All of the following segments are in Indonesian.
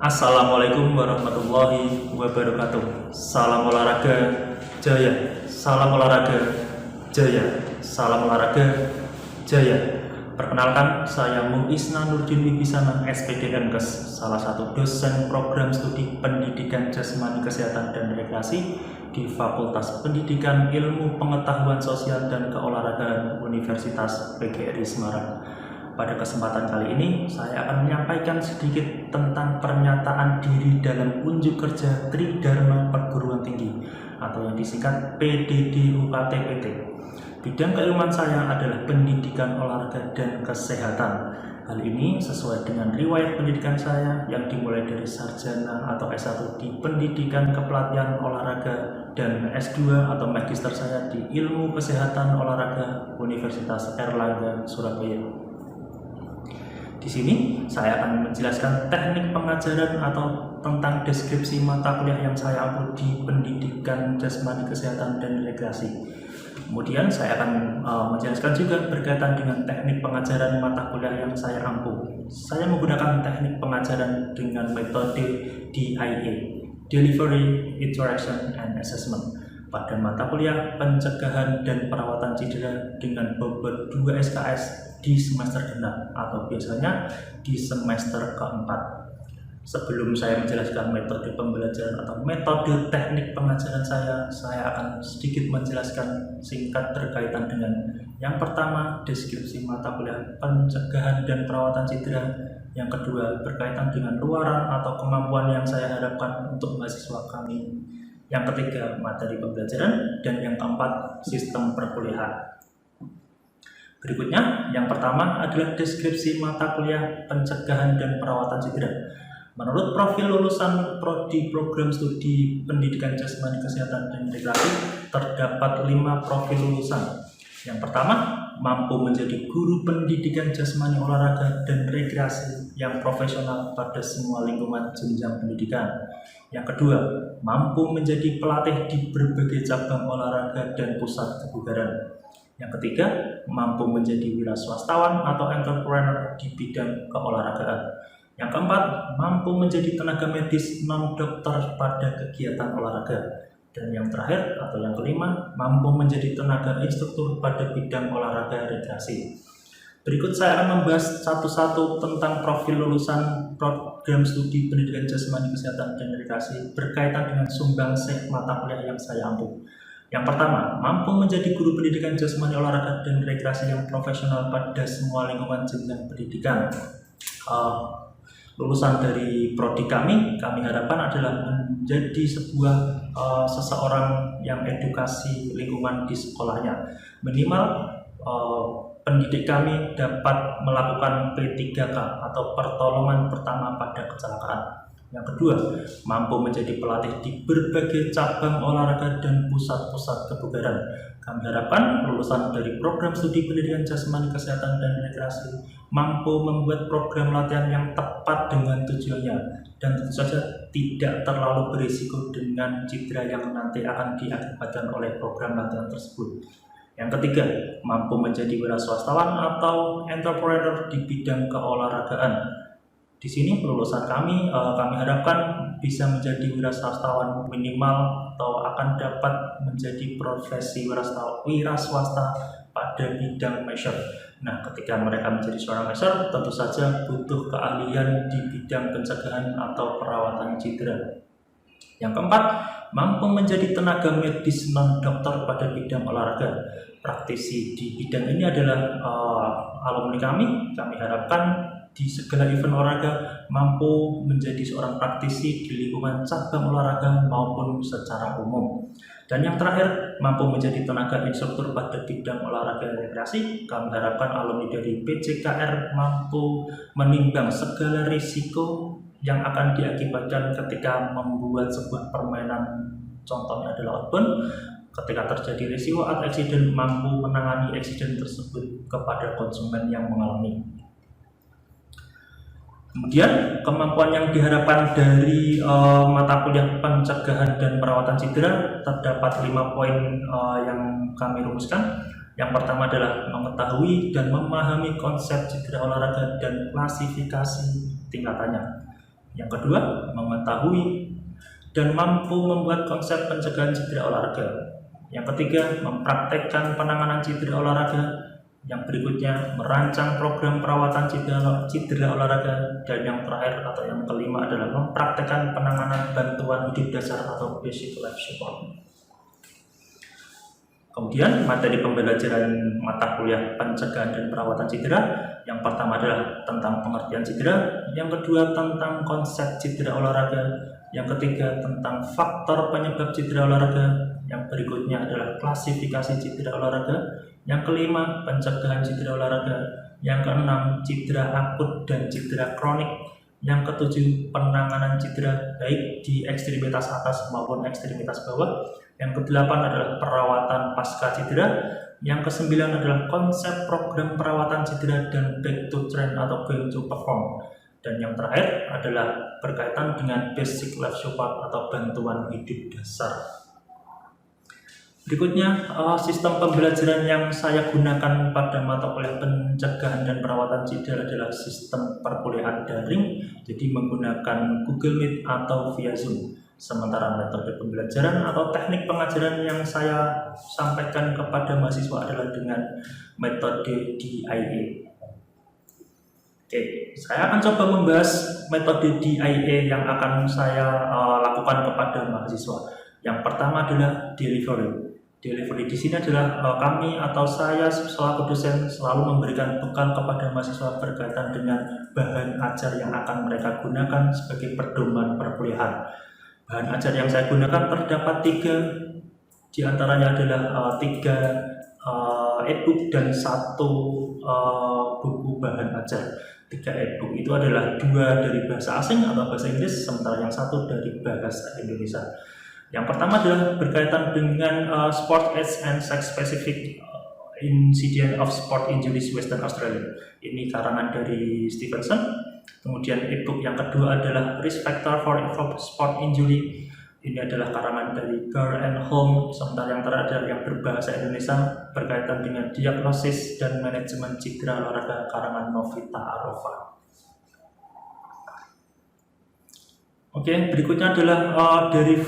Assalamualaikum warahmatullahi wabarakatuh. Salam olahraga jaya, salam olahraga jaya, salam olahraga jaya. Perkenalkan, saya Muisna Nurdin Wibisana, SPD Kemenkes, salah satu dosen program studi Pendidikan Jasmani Kesehatan dan Rekreasi di Fakultas Pendidikan Ilmu Pengetahuan Sosial dan Keolahragaan Universitas PGRI Semarang. Pada kesempatan kali ini, saya akan menyampaikan sedikit tentang pernyataan diri dalam unjuk kerja Tridharma Perguruan Tinggi atau yang disingkat PDDUKT-PT. Bidang keilmuan saya adalah pendidikan olahraga dan kesehatan. Hal ini sesuai dengan riwayat pendidikan saya yang dimulai dari sarjana atau S1 di pendidikan kepelatihan olahraga dan S2 atau magister saya di ilmu kesehatan olahraga Universitas Airlangga Surabaya. Di sini saya akan menjelaskan teknik pengajaran atau tentang deskripsi mata kuliah yang saya ampu di Pendidikan Jasmani Kesehatan dan Rekreasi. Kemudian saya akan menjelaskan juga berkaitan dengan teknik pengajaran mata kuliah yang saya ampu. Saya menggunakan teknik pengajaran dengan metode DIA, Delivery, Interaction, and Assessment, pada mata kuliah pencegahan dan perawatan cedera dengan bobot 2 SKS di semester genap atau biasanya di semester keempat. Sebelum saya menjelaskan metode pembelajaran atau metode teknik pengajaran saya akan sedikit menjelaskan singkat berkaitan dengan yang pertama, deskripsi mata kuliah pencegahan dan perawatan cedera. Yang kedua, berkaitan dengan luaran atau kemampuan yang saya harapkan untuk mahasiswa kami. Yang ketiga, materi pembelajaran. Dan yang keempat, sistem perkuliahan. Berikutnya, yang pertama adalah deskripsi mata kuliah pencegahan dan perawatan cedera. Menurut profil lulusan prodi program studi Pendidikan Jasmani Kesehatan dan Rekreasi, terdapat 5 profil lulusan. Yang pertama, mampu menjadi guru pendidikan jasmani olahraga dan rekreasi yang profesional pada semua lingkungan jenjang pendidikan. Yang kedua, mampu menjadi pelatih di berbagai cabang olahraga dan pusat kebugaran. Yang ketiga, mampu menjadi wira swastawan atau entrepreneur di bidang keolahragaan. Yang keempat, mampu menjadi tenaga medis non-dokter pada kegiatan olahraga. Dan yang terakhir atau yang kelima, mampu menjadi tenaga instruktur pada bidang olahraga rekreasi. Berikut saya akan membahas satu-satu tentang profil lulusan program studi Pendidikan Jasmani Kesehatan dan Rekreasi berkaitan dengan sumbangsih mata kuliah yang saya ampu. Yang pertama, mampu menjadi guru pendidikan jasmani olahraga dan rekreasi yang profesional pada semua lingkungan jenjang pendidikan. Lulusan dari prodi kami harapkan adalah menjadi seseorang yang edukasi lingkungan di sekolahnya. Minimal pendidik kami dapat melakukan P3K atau pertolongan pertama pada kecelakaan. Yang kedua, mampu menjadi pelatih di berbagai cabang olahraga dan pusat-pusat kebugaran. Kami harapkan lulusan dari program studi Pendidikan Jasmani Kesehatan dan Rekreasi mampu membuat program latihan yang tepat dengan tujuannya dan tentu saja tidak terlalu berisiko dengan cedera yang nanti akan diakibatkan oleh program latihan tersebut. Yang ketiga, mampu menjadi wira swastawan atau entrepreneur di bidang keolahragaan. Di sini lulusan kami harapkan bisa menjadi wira swastawan minimal atau akan dapat menjadi profesi wira swasta pada bidang measure. Nah, ketika mereka menjadi seorang measure, tentu saja butuh keahlian di bidang pencegahan atau perawatan cedera. Yang keempat, mampu menjadi tenaga medis non-dokter pada bidang olahraga. Praktisi di bidang ini adalah alumni kami harapkan di segala event olahraga mampu menjadi seorang praktisi di lingkungan cabang olahraga maupun secara umum. Dan yang terakhir, mampu menjadi tenaga instruktur pada bidang olahraga rekreasi. Kami harapkan alumni dari PJKR mampu menimbang segala risiko yang akan diakibatkan ketika membuat sebuah permainan, contohnya adalah outbound. Ketika terjadi risiko atau eksiden, mampu menangani eksiden tersebut kepada konsumen yang mengalami. Kemudian kemampuan yang diharapkan dari mata kuliah pencegahan dan perawatan cedera terdapat 5 poin yang kami rumuskan. Yang pertama adalah mengetahui dan memahami konsep cedera olahraga dan klasifikasi tingkatannya. Yang kedua, mengetahui dan mampu membuat konsep pencegahan cedera olahraga. Yang ketiga, mempraktekkan penanganan cedera olahraga. Yang berikutnya, merancang program perawatan cedera olahraga. Dan yang terakhir atau yang kelima adalah mempraktekkan penanganan bantuan hidup dasar atau basic life support. Kemudian materi pembelajaran mata kuliah pencegahan dan perawatan cedera. Yang pertama adalah tentang pengertian cedera, yang kedua tentang konsep cedera olahraga, yang ketiga tentang faktor penyebab cedera olahraga, yang berikutnya adalah klasifikasi cedera olahraga, yang kelima pencegahan cedera olahraga, yang keenam cedera akut dan cedera kronik, yang ketujuh penanganan cedera baik di ekstremitas atas maupun ekstremitas bawah, yang kedelapan adalah perawatan pasca cedera, yang kesembilan adalah konsep program perawatan cedera dan back to train atau going to perform, dan yang terakhir adalah berkaitan dengan basic life support atau bantuan hidup dasar. Berikutnya, sistem pembelajaran yang saya gunakan pada mata kuliah pencegahan dan perawatan cedera adalah sistem perkuliahan daring, jadi menggunakan Google Meet atau via Zoom. Sementara metode pembelajaran atau teknik pengajaran yang saya sampaikan kepada mahasiswa adalah dengan metode DIA. Oke, saya akan coba membahas metode DIA yang akan saya lakukan kepada mahasiswa. Yang pertama adalah delivery. Delivery di sini adalah kami atau saya selaku dosen selalu memberikan bekal kepada mahasiswa berkaitan dengan bahan ajar yang akan mereka gunakan sebagai pedoman perkuliahan. Bahan ajar yang saya gunakan terdapat 3, diantaranya adalah 3 e-book dan 1 buku bahan ajar. 3 e-book itu adalah 2 dari bahasa asing atau bahasa Inggris, sementara yang 1 dari bahasa Indonesia. Yang pertama adalah berkaitan dengan Sport Age and Sex Specific Incidence of Sport Injuries Western Australia. Ini karangan dari Stevenson. Kemudian e-book yang kedua adalah Risk Factor for Sport Injury. Ini adalah karangan dari Girl and Home. Sementara yang terakhir yang berbahasa Indonesia berkaitan dengan diagnosis dan manajemen cedera olahraga karangan Novita Arova. Oke, berikutnya adalah dari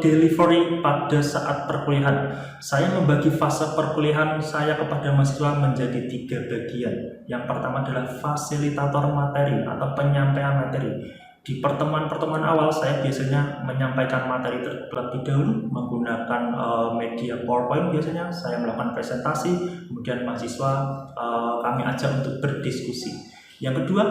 delivery pada saat perkuliahan. Saya membagi fase perkuliahan saya kepada mahasiswa menjadi 3 bagian. Yang pertama adalah fasilitator materi atau penyampaian materi. Di pertemuan-pertemuan awal saya biasanya menyampaikan materi terlebih dahulu menggunakan media PowerPoint. Biasanya saya melakukan presentasi, kemudian mahasiswa kami ajak untuk berdiskusi. Yang kedua,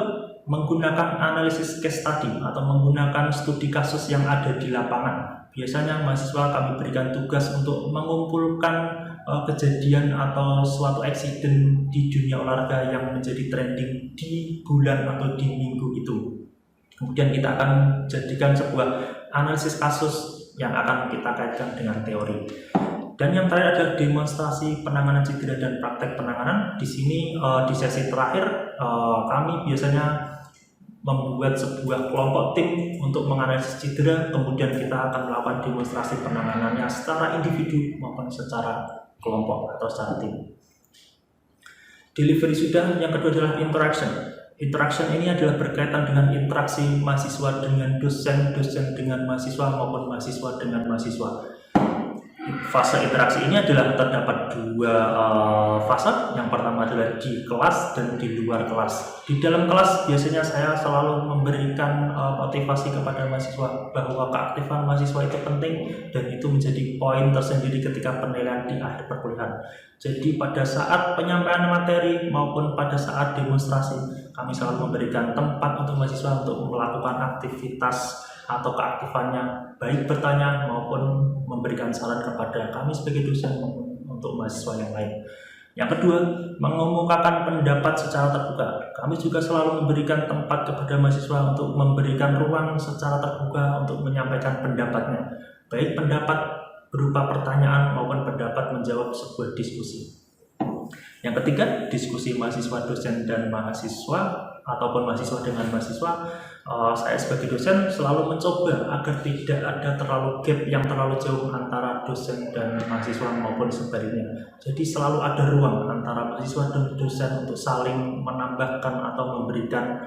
menggunakan analisis case study atau menggunakan studi kasus yang ada di lapangan. Biasanya mahasiswa kami berikan tugas untuk mengumpulkan kejadian atau suatu eksiden di dunia olahraga yang menjadi trending di bulan atau di minggu itu. Kemudian kita akan jadikan sebuah analisis kasus yang akan kita kaitkan dengan teori. Dan yang terakhir adalah demonstrasi penanganan cedera dan praktek penanganan. Di sini di sesi terakhir kami biasanya membuat sebuah kelompok tim untuk menganalisis cedera, kemudian kita akan melakukan demonstrasi penanganannya secara individu maupun secara kelompok atau secara tim. Delivery sudah, yang kedua adalah interaction. Interaction ini adalah berkaitan dengan interaksi mahasiswa dengan dosen, dosen dengan mahasiswa maupun mahasiswa dengan mahasiswa. Fase interaksi ini adalah terdapat 2 fase. Yang pertama adalah di kelas dan di luar kelas. Di dalam kelas biasanya saya selalu memberikan motivasi kepada mahasiswa bahwa keaktifan mahasiswa itu penting dan itu menjadi poin tersendiri ketika penilaian di akhir perkuliahan. Jadi pada saat penyampaian materi maupun pada saat demonstrasi kami selalu memberikan tempat untuk mahasiswa untuk melakukan aktivitas atau keaktifannya, baik bertanya maupun memberikan saran kepada kami sebagai dosen untuk mahasiswa yang lain. Yang kedua, mengemukakan pendapat secara terbuka. Kami juga selalu memberikan tempat kepada mahasiswa untuk memberikan ruang secara terbuka untuk menyampaikan pendapatnya, baik pendapat berupa pertanyaan maupun pendapat menjawab sebuah diskusi. Yang ketiga, diskusi mahasiswa, dosen, dan mahasiswa ataupun mahasiswa dengan mahasiswa, saya sebagai dosen selalu mencoba agar tidak ada terlalu gap yang terlalu jauh antara dosen dan mahasiswa maupun sebaliknya. Jadi selalu ada ruang antara mahasiswa dan dosen untuk saling menambahkan atau memberikan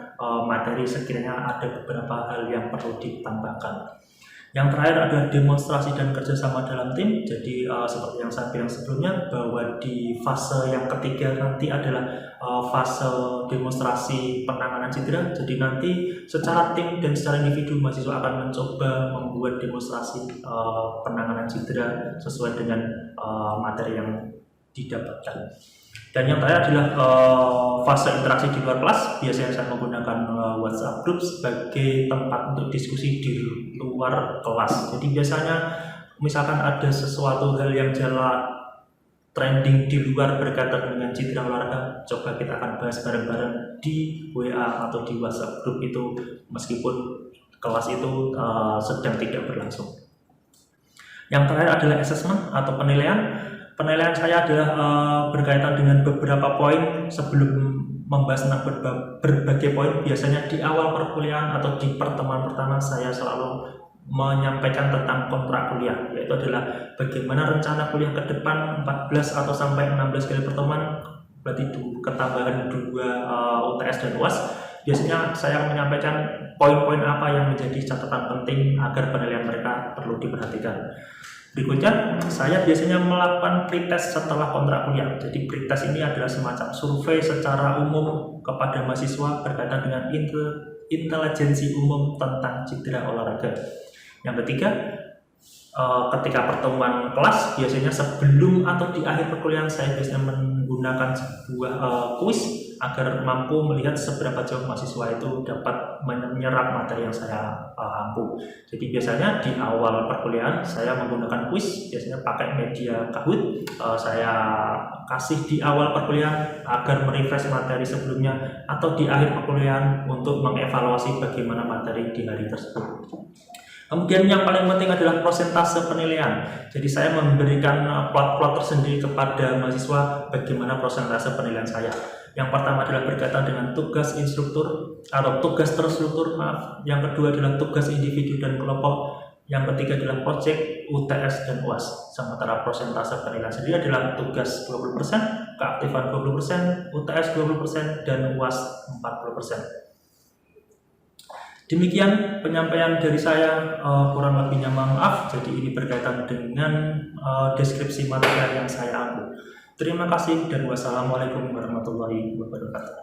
materi sekiranya ada beberapa hal yang perlu ditambahkan. Yang terakhir adalah demonstrasi dan kerjasama dalam tim. Jadi seperti yang saya bilang sebelumnya, bahwa di fase yang ketiga nanti adalah fase demonstrasi penanganan cedera. Jadi nanti secara tim dan secara individu mahasiswa akan mencoba membuat demonstrasi penanganan cedera sesuai dengan materi yang didapatkan. Dan yang terakhir adalah fase interaksi di luar kelas. Biasanya saya menggunakan WhatsApp group sebagai tempat untuk diskusi di luar kelas. Jadi biasanya misalkan ada sesuatu hal yang jalan trending di luar berkaitan dengan cedera olahraga, coba kita akan bahas bareng-bareng di WA atau di WhatsApp group itu, meskipun kelas itu sedang tidak berlangsung. Yang terakhir adalah assessment atau penilaian. Penilaian saya adalah berkaitan dengan beberapa poin sebelum membahas tentang berbagai poin. Biasanya di awal perkuliahan atau di pertemuan pertama saya selalu menyampaikan tentang kontrak kuliah, yaitu adalah bagaimana rencana kuliah ke depan 14 atau sampai 16 kali pertemuan, berarti ketambahan 2 UTS dan UAS. Biasanya saya menyampaikan poin-poin apa yang menjadi catatan penting agar penilaian mereka perlu diperhatikan. Berikutnya, saya biasanya melakukan pretest setelah kontrak kuliah. Jadi pretest ini adalah semacam survei secara umum kepada mahasiswa berkaitan dengan intelijensi umum tentang cedera olahraga. Yang ketiga, ketika pertemuan kelas, biasanya sebelum atau di akhir perkuliahan saya biasanya menggunakan sebuah kuis agar mampu melihat seberapa jauh mahasiswa itu dapat menyerap materi yang saya ampu. Jadi biasanya di awal perkuliahan saya menggunakan kuis, biasanya pakai media Kahoot. Saya kasih di awal perkuliahan agar merefresh materi sebelumnya, atau di akhir perkuliahan untuk mengevaluasi bagaimana materi di hari tersebut. Kemudian yang paling penting adalah prosentase penilaian. Jadi saya memberikan plot-plot tersendiri kepada mahasiswa bagaimana prosentase penilaian saya. Yang pertama adalah berkaitan dengan tugas instruktur atau tugas terstruktur, Yang kedua adalah tugas individu dan kelompok. Yang ketiga adalah project, UTS, dan UAS. Sementara prosentase penilaian sendiri adalah tugas 20%, keaktifan 20%, UTS 20%, dan UAS 40%. Demikian penyampaian dari saya, kurang lebihnya mohon maaf. Jadi ini berkaitan dengan deskripsi materi yang saya ambil. Terima kasih dan wassalamualaikum warahmatullahi wabarakatuh.